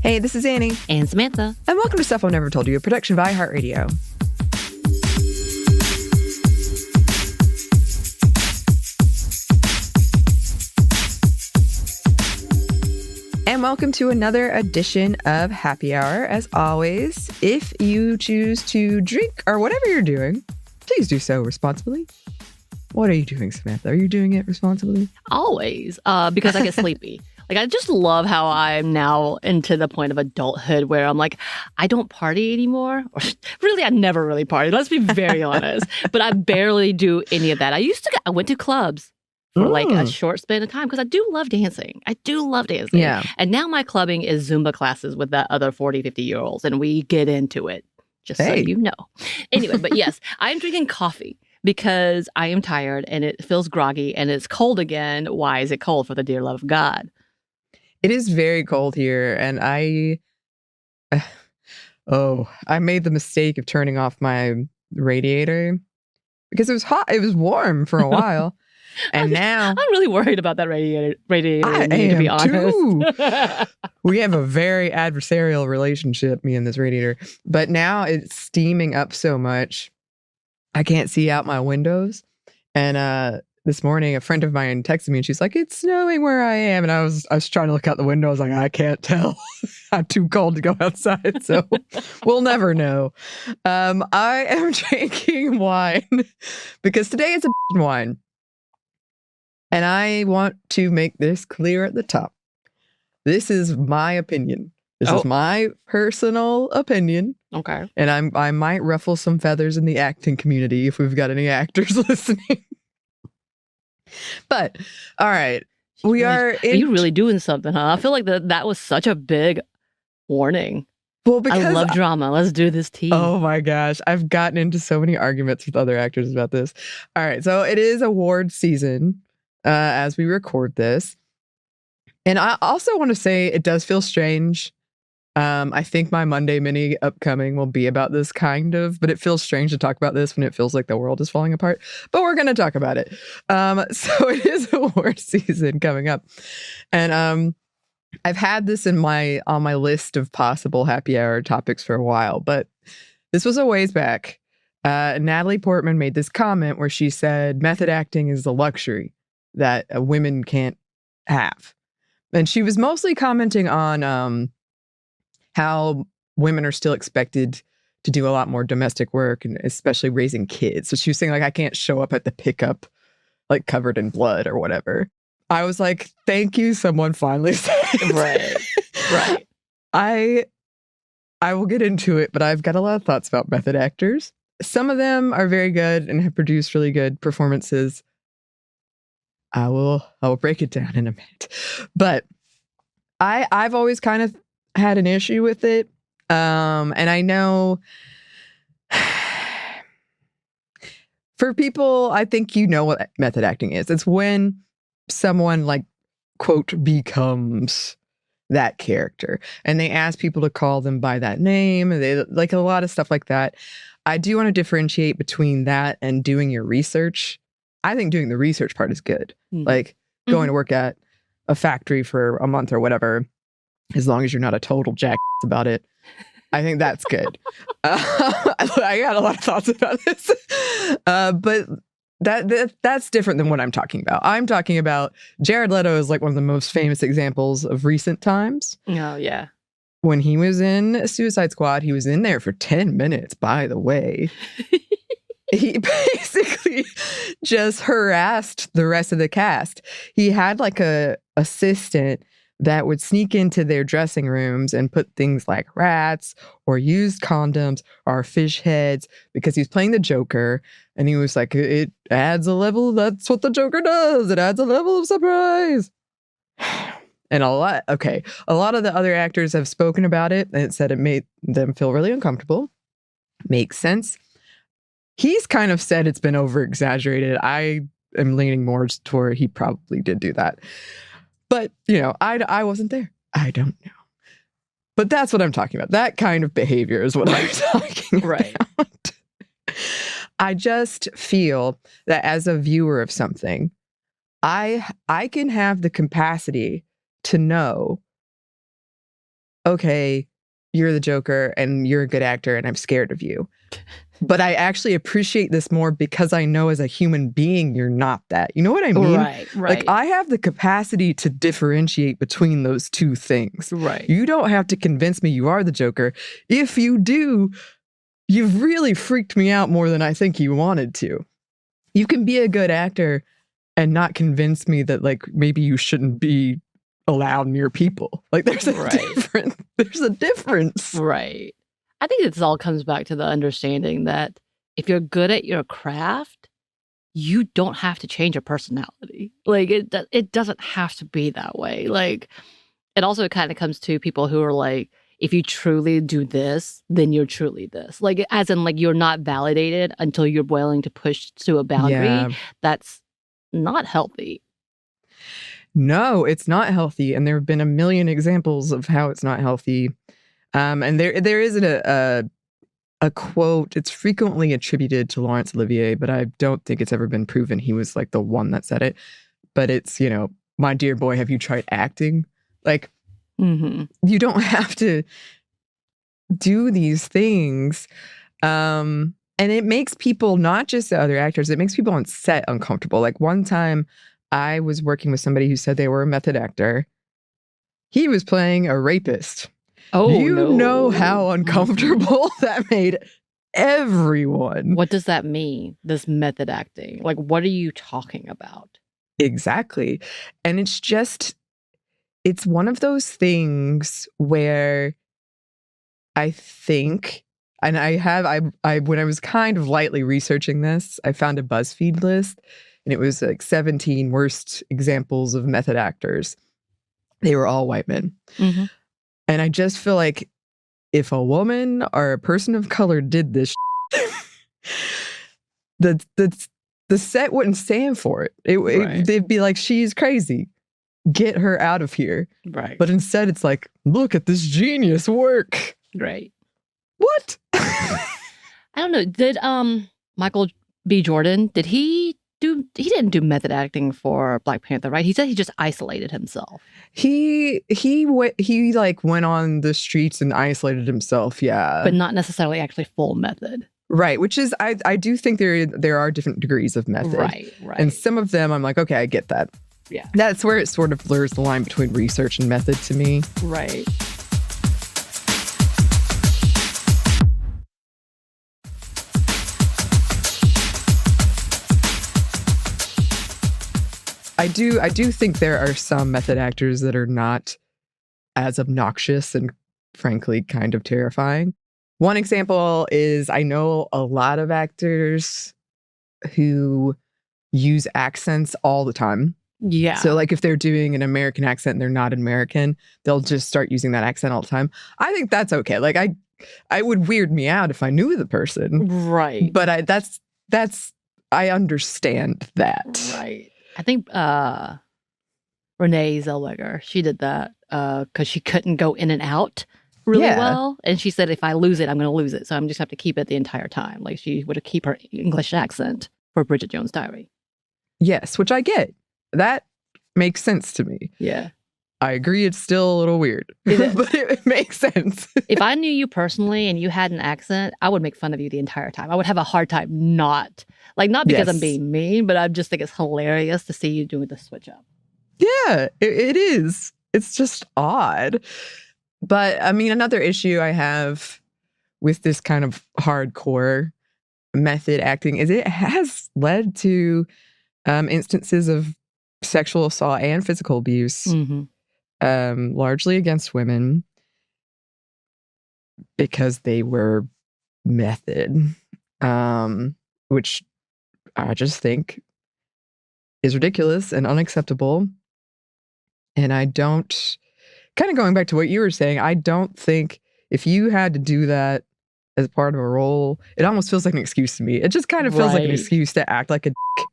Hey, this is Anney and Samantha. And welcome to Stuff I've Never Told You, a production by iHeartRadio. And welcome to another edition of Happy Hour. As always, if you choose to drink or whatever you're doing, please do so responsibly. What are you doing, Samantha? Are you doing it responsibly? Always, because I get sleepy. Like, I just love how I'm now into the point of adulthood where I'm like, I don't party anymore. Or really, I never really partied. Let's be very honest. But I barely do any of that. I went to clubs for like a short span of time because I do love dancing. Yeah. And now my clubbing is Zumba classes with that other 40, 50-year-olds. And we get into it, just so you know. Anyway, but yes, I'm drinking coffee because I am tired and it feels groggy and it's cold again. Why is it cold? For the dear love of God. It is very cold here, and I made the mistake of turning off my radiator because it was hot. It was warm for a while, and now I'm really worried about that radiator. I to am be honest. too. We have a very adversarial relationship, me and this radiator. But now it's steaming up so much, I can't see out my windows, and this morning, a friend of mine texted me and she's like, "It's snowing where I am." And I was trying to look out the window. I was like, I can't tell. I'm too cold to go outside. So we'll never know. I am drinking wine because today it's a wine. And I want to make this clear at the top. This is my opinion. This is my personal opinion. Okay. And I might ruffle some feathers in the acting community if we've got any actors listening. But, all right, Are you really doing something, huh? I feel like that was such a big warning. Well, because I love drama. Let's do this tea. Oh my gosh. I've gotten into so many arguments with other actors about this. All right. So it is award season as we record this. And I also want to say it does feel strange. I think my Monday mini upcoming will be about this kind of, but it feels strange to talk about this when it feels like the world is falling apart. But we're going to talk about it. So it is award season coming up. And I've had this on my list of possible happy hour topics for a while, but this was a ways back. Natalie Portman made this comment where she said method acting is a luxury that women can't have. And she was mostly commenting on how women are still expected to do a lot more domestic work and especially raising kids. So she was saying, like, I can't show up at the pickup, like, covered in blood or whatever. I was like, thank you, someone finally said it. Right. I will get into it, but I've got a lot of thoughts about method actors. Some of them are very good and have produced really good performances. I will break it down in a minute. But I've always kind of had an issue with it. And I know for people, I think you know what method acting is. It's when someone, like, quote, becomes that character and they ask people to call them by that name. They like a lot of stuff like that. I do want to differentiate between that and doing your research. I think doing the research part is good. Like going to work at a factory for a month or whatever, as long as you're not a total jackass about it, I think that's good. I got a lot of thoughts about this, but that's different than what I'm talking about. I'm talking about Jared Leto is like one of the most famous examples of recent times. Oh, yeah. When he was in Suicide Squad, he was in there for 10 minutes, by the way. He basically just harassed the rest of the cast. He had like a assistant that would sneak into their dressing rooms and put things like rats or used condoms or fish heads because he's playing the Joker. And he was like, it adds a level. That's what the Joker does. It adds a level of surprise. And a lot of the other actors have spoken about it and it said it made them feel really uncomfortable. Makes sense. He's kind of said it's been over exaggerated. I am leaning more toward he probably did do that. But, you know, I wasn't there. I don't know. But that's what I'm talking about. That kind of behavior is what I'm talking about. I just feel that as a viewer of something, I can have the capacity to know okay, you're the Joker and you're a good actor and I'm scared of you. But I actually appreciate this more because I know as a human being, you're not that. You know what I mean? Right. Like, I have the capacity to differentiate between those two things. Right. You don't have to convince me you are the Joker. If you do, you've really freaked me out more than I think you wanted to. You can be a good actor and not convince me that, like, maybe you shouldn't be allowed near people. Like, there's a difference. Right. I think this all comes back to the understanding that if you're good at your craft, you don't have to change your personality. Like, it doesn't have to be that way. Like, it also kind of comes to people who are like, if you truly do this, then you're truly this. Like, as in, like, you're not validated until you're willing to push to a boundary. Yeah. That's not healthy. No, it's not healthy. And there have been a million examples of how it's not healthy. And there isn't a quote. It's frequently attributed to Laurence Olivier, but I don't think it's ever been proven he was like the one that said it. But it's, you know, my dear boy, have you tried acting? Like, you don't have to do these things. And it makes people, not just the other actors, it makes people on set uncomfortable. Like, one time I was working with somebody who said they were a method actor. He was playing a rapist. Oh, you know how uncomfortable that made everyone. What does that mean, this method acting? Like, what are you talking about? Exactly. And it's one of those things where I think, and I when I was kind of lightly researching this, I found a BuzzFeed list, and it was like 17 worst examples of method actors. They were all white men. And I just feel like if a woman or a person of color did this, the set wouldn't stand for it. They'd be like, she's crazy. Get her out of here. Right. But instead, it's like, look at this genius work. Right. What? I don't know. Did Michael B. Jordan, he didn't do method acting for Black Panther, right? He said he just isolated himself. He like went on the streets and isolated himself, yeah. But not necessarily actually full method. Right, which is, I do think there are different degrees of method. Right. And some of them, I'm like, okay, I get that. Yeah. That's where it sort of blurs the line between research and method to me. Right. I do think there are some method actors that are not as obnoxious and frankly kind of terrifying. One example is, I know a lot of actors who use accents all the time. Yeah. So like if they're doing an American accent and they're not American, they'll just start using that accent all the time. I think that's okay. Like I would weird me out if I knew the person. Right. But I understand that. Right. I think Renee Zellweger, she did that because she couldn't go in and out really well. And she said, if I lose it, I'm going to lose it. So I'm just have to keep it the entire time. Like, she would keep her English accent for Bridget Jones' Diary. Yes, which I get. That makes sense to me. Yeah. I agree it's still a little weird, but it makes sense. If I knew you personally and you had an accent, I would make fun of you the entire time. I would have a hard time not because I'm being mean, but I just think it's hilarious to see you doing the switch up. Yeah, it is. It's just odd. But I mean, another issue I have with this kind of hardcore method acting is it has led to instances of sexual assault and physical abuse, largely against women, because they were method, which I just think is ridiculous and unacceptable. And I don't, kind of going back to what you were saying, I don't think if you had to do that as part of a role, it almost feels like an excuse to me. It just kind of feels like an excuse to act like a dick.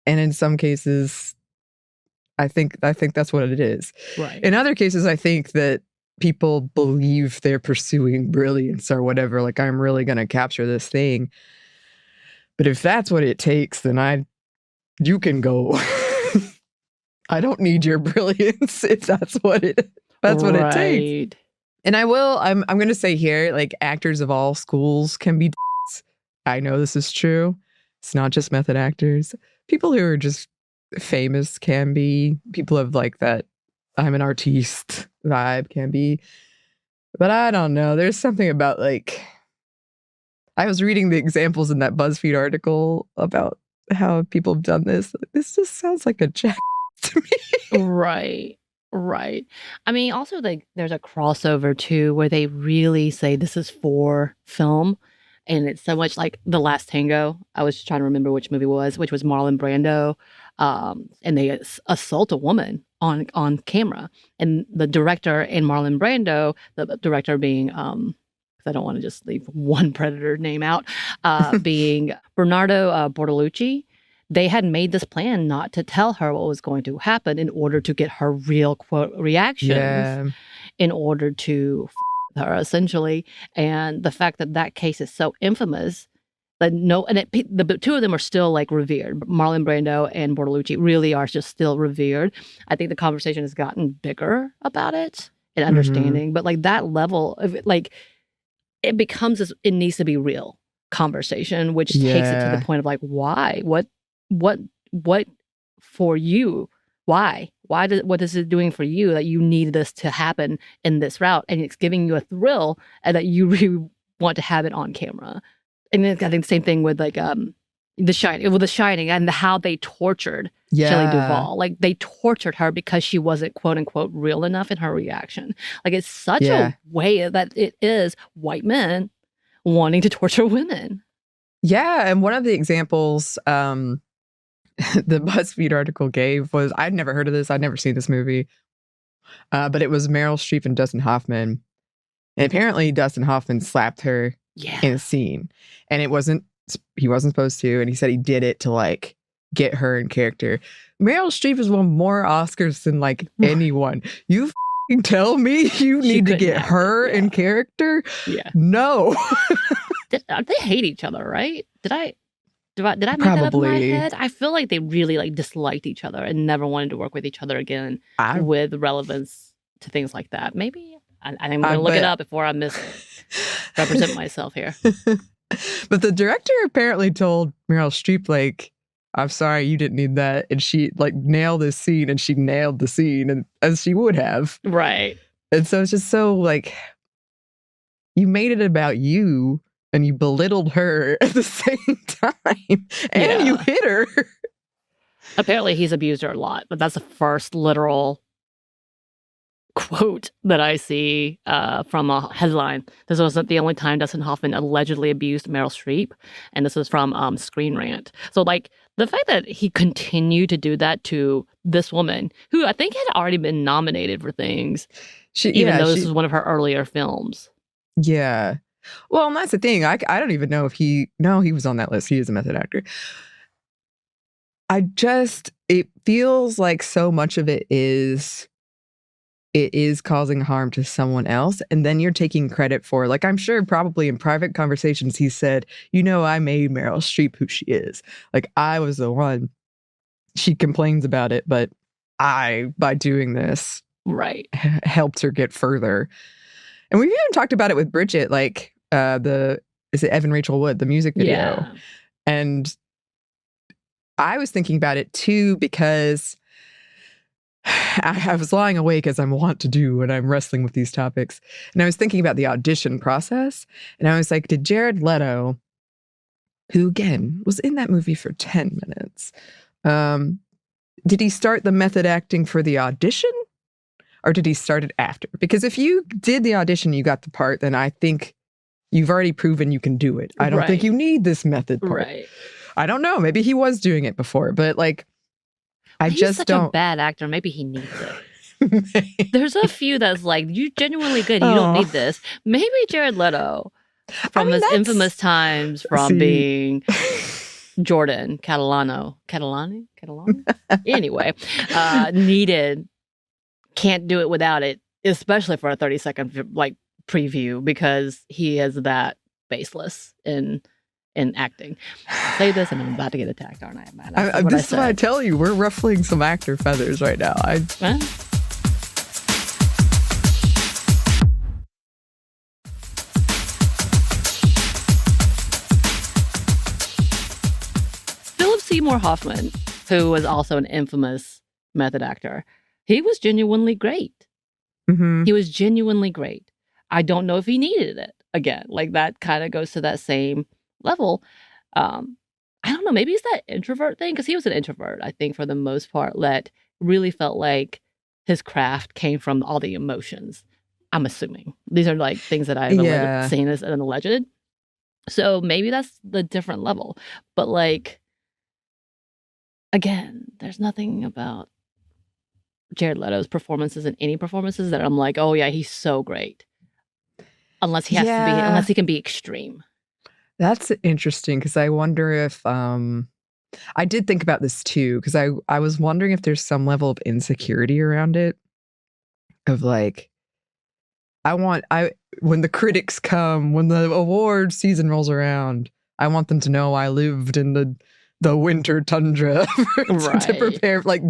And in some cases, I think that's what it is. Right. In other cases, I think that people believe they're pursuing brilliance or whatever. Like, I'm really going to capture this thing. But if that's what it takes, then you can go. I don't need your brilliance if that's what it takes. And I'm going to say here, like, actors of all schools can be d***s. I know this is true. It's not just method actors. People who are just famous can be. People of like that I'm an artiste vibe can be. But I don't know. There's something about like, I was reading the examples in that BuzzFeed article about how people have done this. This just sounds like a jack to me. Right. I mean, also like there's a crossover too where they really say this is for film, and it's so much like The Last Tango. I was trying to remember which movie it was, which was Marlon Brando, and they assault a woman on camera, and the director and Marlon Brando, the director being because I don't want to just leave one Predator name out, being Bernardo Bortolucci. They had made this plan not to tell her what was going to happen in order to get her real quote reactions, in order to her essentially. And the fact that that case is so infamous that the two of them are still like revered. Marlon Brando and Bortolucci really are just still revered. I think the conversation has gotten bigger about it and understanding, but like that level of like it becomes it needs to be real conversation, which takes it to the point of like, why? What for you? Why? What is it doing for you that you need this to happen in this route? And it's giving you a thrill and that you really want to have it on camera. And I think the same thing with like The Shining and how they tortured Shelley Duvall. Like they tortured her because she wasn't quote unquote real enough in her reaction. Like it's such a way that it is white men wanting to torture women. Yeah, and one of the examples the BuzzFeed article gave was, I'd never heard of this. I'd never seen this movie. But it was Meryl Streep and Dustin Hoffman. And apparently Dustin Hoffman slapped her in a scene. And he wasn't supposed to. And he said he did it to like get her in character. Meryl Streep has won more Oscars than like anyone. You f***ing tell me you need to get her in character? Yeah. No. They hate each other, right? Did I make that up in my head? I feel like they really like disliked each other and never wanted to work with each other again with relevance to things like that. Maybe I'm going to look it up before I misrepresent myself here. But the director apparently told Meryl Streep, like, I'm sorry, you didn't need that. And she like nailed this scene, and she nailed the scene, and as she would have. Right. And so it's just so like, you made it about you. And you belittled her at the same time. And you hit her. Apparently he's abused her a lot. But that's the first literal quote that I see from a headline. This wasn't the only time Dustin Hoffman allegedly abused Meryl Streep. And this is from Screen Rant. So like the fact that he continued to do that to this woman, who I think had already been nominated for things, even though this was one of her earlier films. Yeah. Well, and that's the thing. I don't even know if he was on that list. He is a method actor. It feels like so much of it is causing harm to someone else. And then you're taking credit for, like, I'm sure probably in private conversations, he said, I made Meryl Streep who she is. Like, I was the one. She complains about it, but I, by doing this, helped her get further. And we've even talked about it with Bridget, like, is it Evan Rachel Wood, the music video? Yeah. And I was thinking about it too, because I was lying awake as I want to do when I'm wrestling with these topics. And I was thinking about the audition process. And I was like, did Jared Leto, who again was in that movie for 10 minutes, did he start the method acting for the audition? Or did he start it after? Because if you did the audition, you got the part, then I think you've already proven you can do it. I don't think you need this method part. Right. I don't know. Maybe he was doing it before, but like, He's such a bad actor. Maybe he needs it. There's a few that's like, you're genuinely good. You don't need this. Maybe Jared Leto, from his infamous times from being Jordan Catalano. Anyway, can't do it without it, especially for a 30-second like preview, because he is that baseless in acting. Say this and I'm about to get attacked, aren't I? This is why I tell you, we're ruffling some actor feathers right now. Seymour Hoffman, who was also an infamous method actor, he was genuinely great. Mm-hmm. He was genuinely great. I don't know if he needed it again. Like that kind of goes to that same level. I don't know. Maybe it's that introvert thing because he was an introvert, I think, for the most part, that really felt like his craft came from all the emotions. I'm assuming these are like things that I've seen as an alleged. So maybe that's the different level. But like, again, there's nothing about Jared Leto's performances and any performances that I'm like, oh yeah, he's so great. Unless he has to be, unless he can be extreme. That's interesting because I wonder if I did think about this too because I was wondering if there's some level of insecurity around it of like when the critics come, when the award season rolls around, I want them to know I lived in the winter tundra to prepare, like,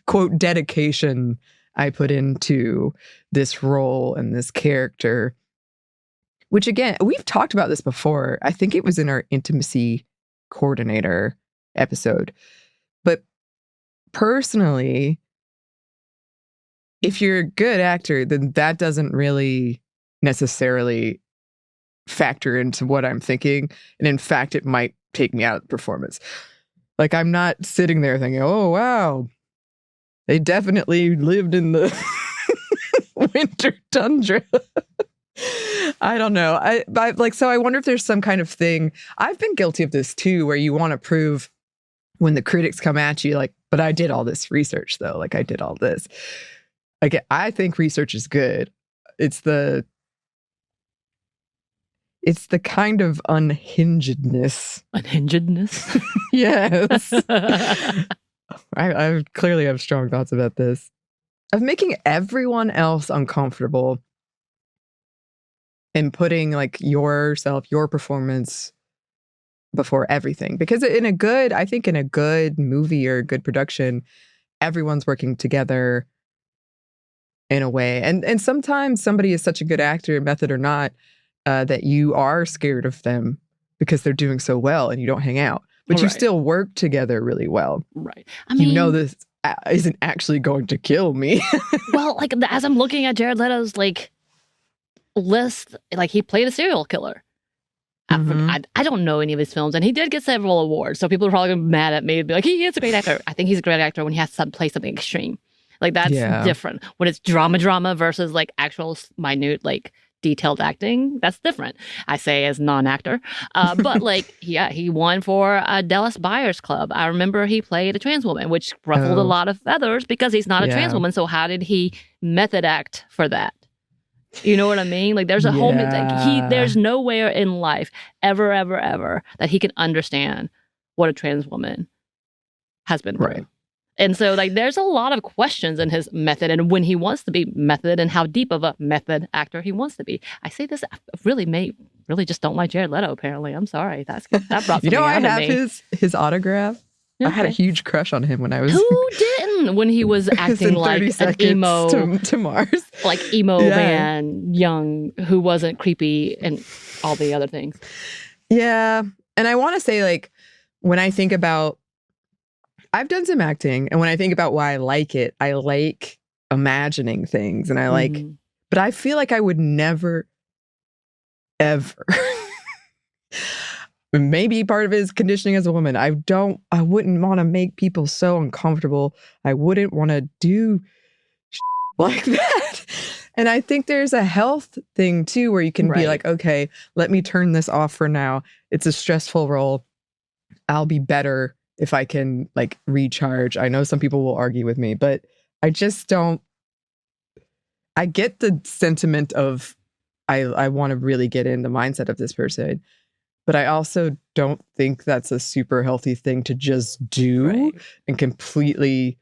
quote, dedication I put into this role and this character. Which, again, we've talked about this before. I think it was in our intimacy coordinator episode. But personally, if you're a good actor, then that doesn't really necessarily factor into what I'm thinking. And in fact, it might take me out of the performance. Like, I'm not sitting there thinking, oh, wow, they definitely lived in the winter tundra. I don't know. So I wonder if there's some kind of thing. I've been guilty of this too, where you want to prove when the critics come at you, like, but I did all this research though. Like I did all this. Like, I think research is good. It's the kind of unhingedness. Unhingedness? Yes. I clearly have strong thoughts about this. Of making everyone else uncomfortable and putting like yourself, your performance before everything. Because I think in a good movie or a good production, everyone's working together in a way. And sometimes somebody is such a good actor, method or not, that you are scared of them because they're doing so well and you don't hang out. But you still work together really well. Right. I mean, you know this isn't actually going to kill me. Well, like as I'm looking at Jared Leto's like list, like he played a serial killer. I don't know any of his films, and he did get several awards. So people are probably mad at me and be like, he is a great actor. I think he's a great actor when he has to play something extreme. Like that's different. When it's drama versus like actual minute, like detailed acting, that's different. I say as non-actor. But like, yeah, he won for Dallas Buyers Club. I remember he played a trans woman, which ruffled a lot of feathers because he's not a trans woman. So how did he method act for that? You know what I mean? Like there's a whole, like there's nowhere in life ever that he can understand what a trans woman has been through. Right. And so like there's a lot of questions in his method and when he wants to be method and how deep of a method actor he wants to be. I say this, I really just don't like Jared Leto, apparently. I'm sorry. That brought something out of me. I have his autograph. Okay. I had a huge crush on him when I was... Who didn't? When he was acting like an emo... to Mars. Like emo man, young, who wasn't creepy and all the other things. Yeah. And I want to say, like, when I think about... I've done some acting, and when I think about why I like imagining things, and I like... But I feel like I would never, ever... Maybe part of it is conditioning as a woman. I wouldn't want to make people so uncomfortable. I wouldn't want to do like that. And I think there's a health thing too, where you can be like, okay, let me turn this off for now. It's a stressful role. I'll be better if I can like recharge. I know some people will argue with me, but I just don't. I get the sentiment of I want to really get in the mindset of this person. But I also don't think that's a super healthy thing to just do and completely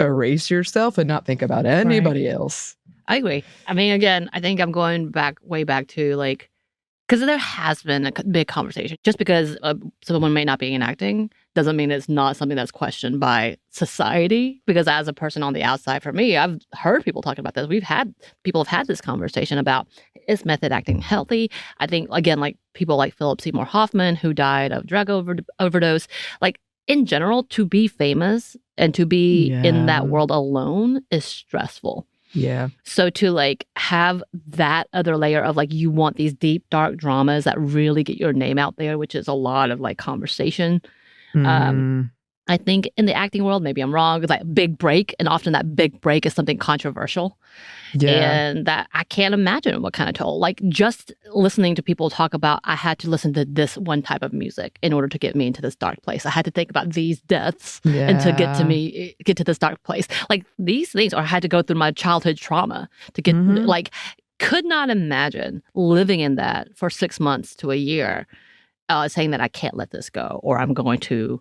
erase yourself and not think about anybody else. I agree. I mean, again, I think I'm going way back to like, because there has been a big conversation. Just because someone may not be enacting doesn't mean it's not something that's questioned by society. Because as a person on the outside, for me, I've heard people talking about this. People have had this conversation about, is method acting healthy? I think, again, like people like Philip Seymour Hoffman, who died of drug overdose. Like in general, to be famous and to be in that world alone is stressful. Yeah. So to like have that other layer of like, you want these deep, dark dramas that really get your name out there, which is a lot of like conversation. I think in the acting world, maybe I'm wrong, it's like big break. And often that big break is something controversial. Yeah. And that I can't imagine what kind of toll. Like just listening to people talk about, I had to listen to this one type of music in order to get me into this dark place. I had to think about these deaths and to get to this dark place. Like these things, or I had to go through my childhood trauma to get like, could not imagine living in that for 6 months to a year, saying that I can't let this go or I'm going to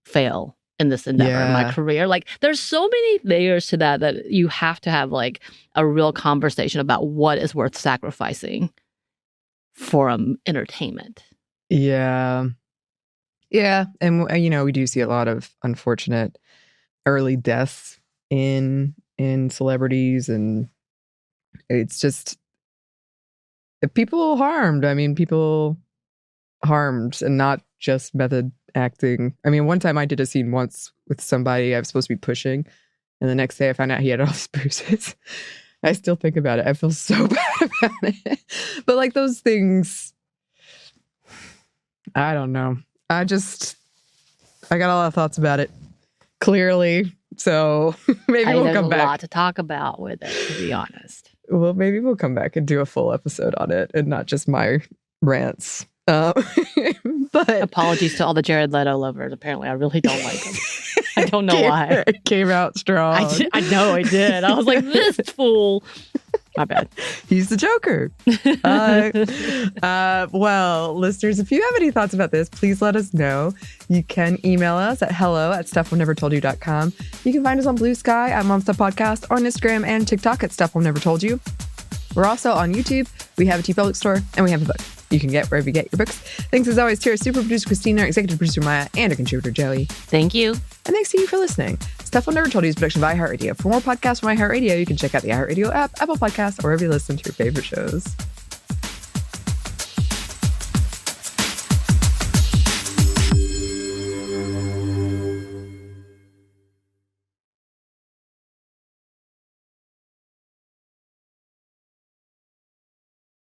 fail in this endeavor in my career. Like there's so many layers to that you have to have like a real conversation about what is worth sacrificing for entertainment. Yeah. And you know, we do see a lot of unfortunate early deaths in celebrities, and it's just people harmed. I mean, people harmed, and not just method acting. I mean, one time I did a scene once with somebody I was supposed to be pushing, and the next day I found out he had all these bruises. I still think about it. I feel so bad about it. But like those things, I don't know. I got a lot of thoughts about it, clearly. So maybe we'll come back. There's a lot to talk about with it, to be honest. Well, maybe we'll come back and do a full episode on it and not just my rants. But apologies to all the Jared Leto lovers. Apparently, I really don't like him. I don't know why. It came out strong. I know I did. I was like, this fool. My bad. He's the Joker. Well, listeners, if you have any thoughts about this, please let us know. You can email us at hello@stuffwe've-never-told-you.com. You can find us on Blue Sky at Mom Stuff Podcast, or on Instagram and TikTok at Stuff We've Never Told You. We're also on YouTube. We have a TeePublic store, and we have a book you can get wherever you get your books. Thanks as always to our super producer Christina, our executive producer Maya, and our contributor Joey. Thank you. And thanks to you for listening. Stuff We've Never Told You is a production of iHeartRadio. For more podcasts from iHeartRadio, you can check out the iHeartRadio app, Apple Podcasts, or wherever you listen to your favorite shows.